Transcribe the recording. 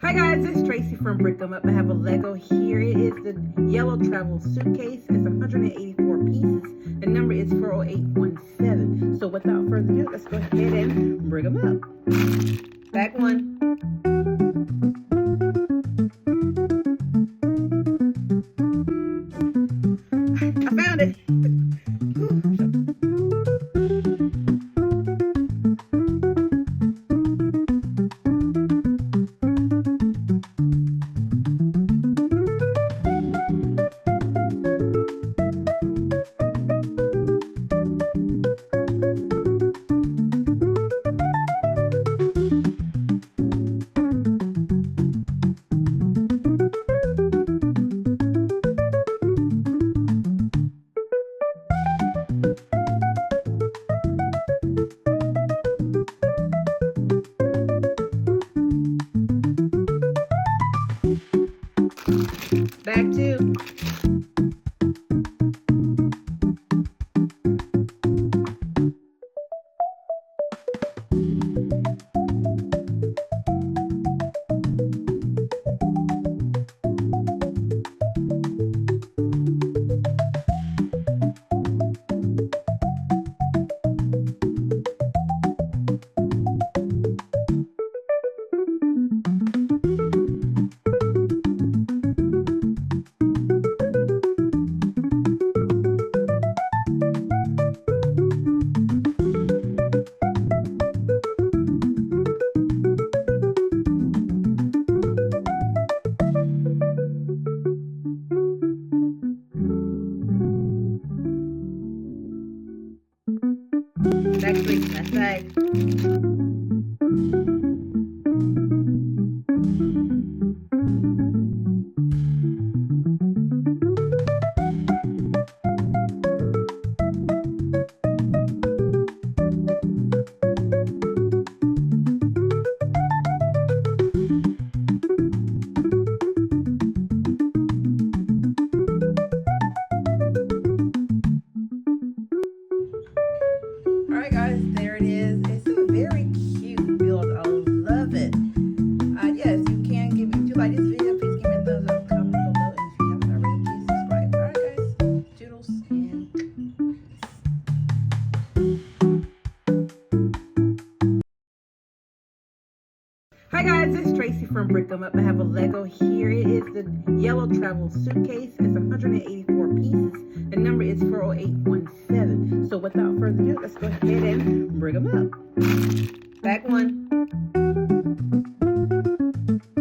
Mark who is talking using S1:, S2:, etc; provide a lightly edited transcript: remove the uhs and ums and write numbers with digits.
S1: Hi guys, it's Tracy from Brick 'em Up. I have a Lego here. It is the yellow travel suitcase. It's 184 pieces. The number is 40817. So without further ado, let's go ahead and bring them up. Bag one. I found it. Bag two. Bag three, last bag. Alright guys, there it is. It's a very cute build. I love it. Yes, you can give me, if you like this video, please give me a thumbs up, comment below, and if you haven't already, please subscribe. Alright guys, toodles and hi guys, it's Tracy from Brick 'em Up. I have a Lego here. It is the yellow travel suitcase. It's 184 pieces. The number is 40817. So without further ado, let's go ahead and bring them up. Bag one.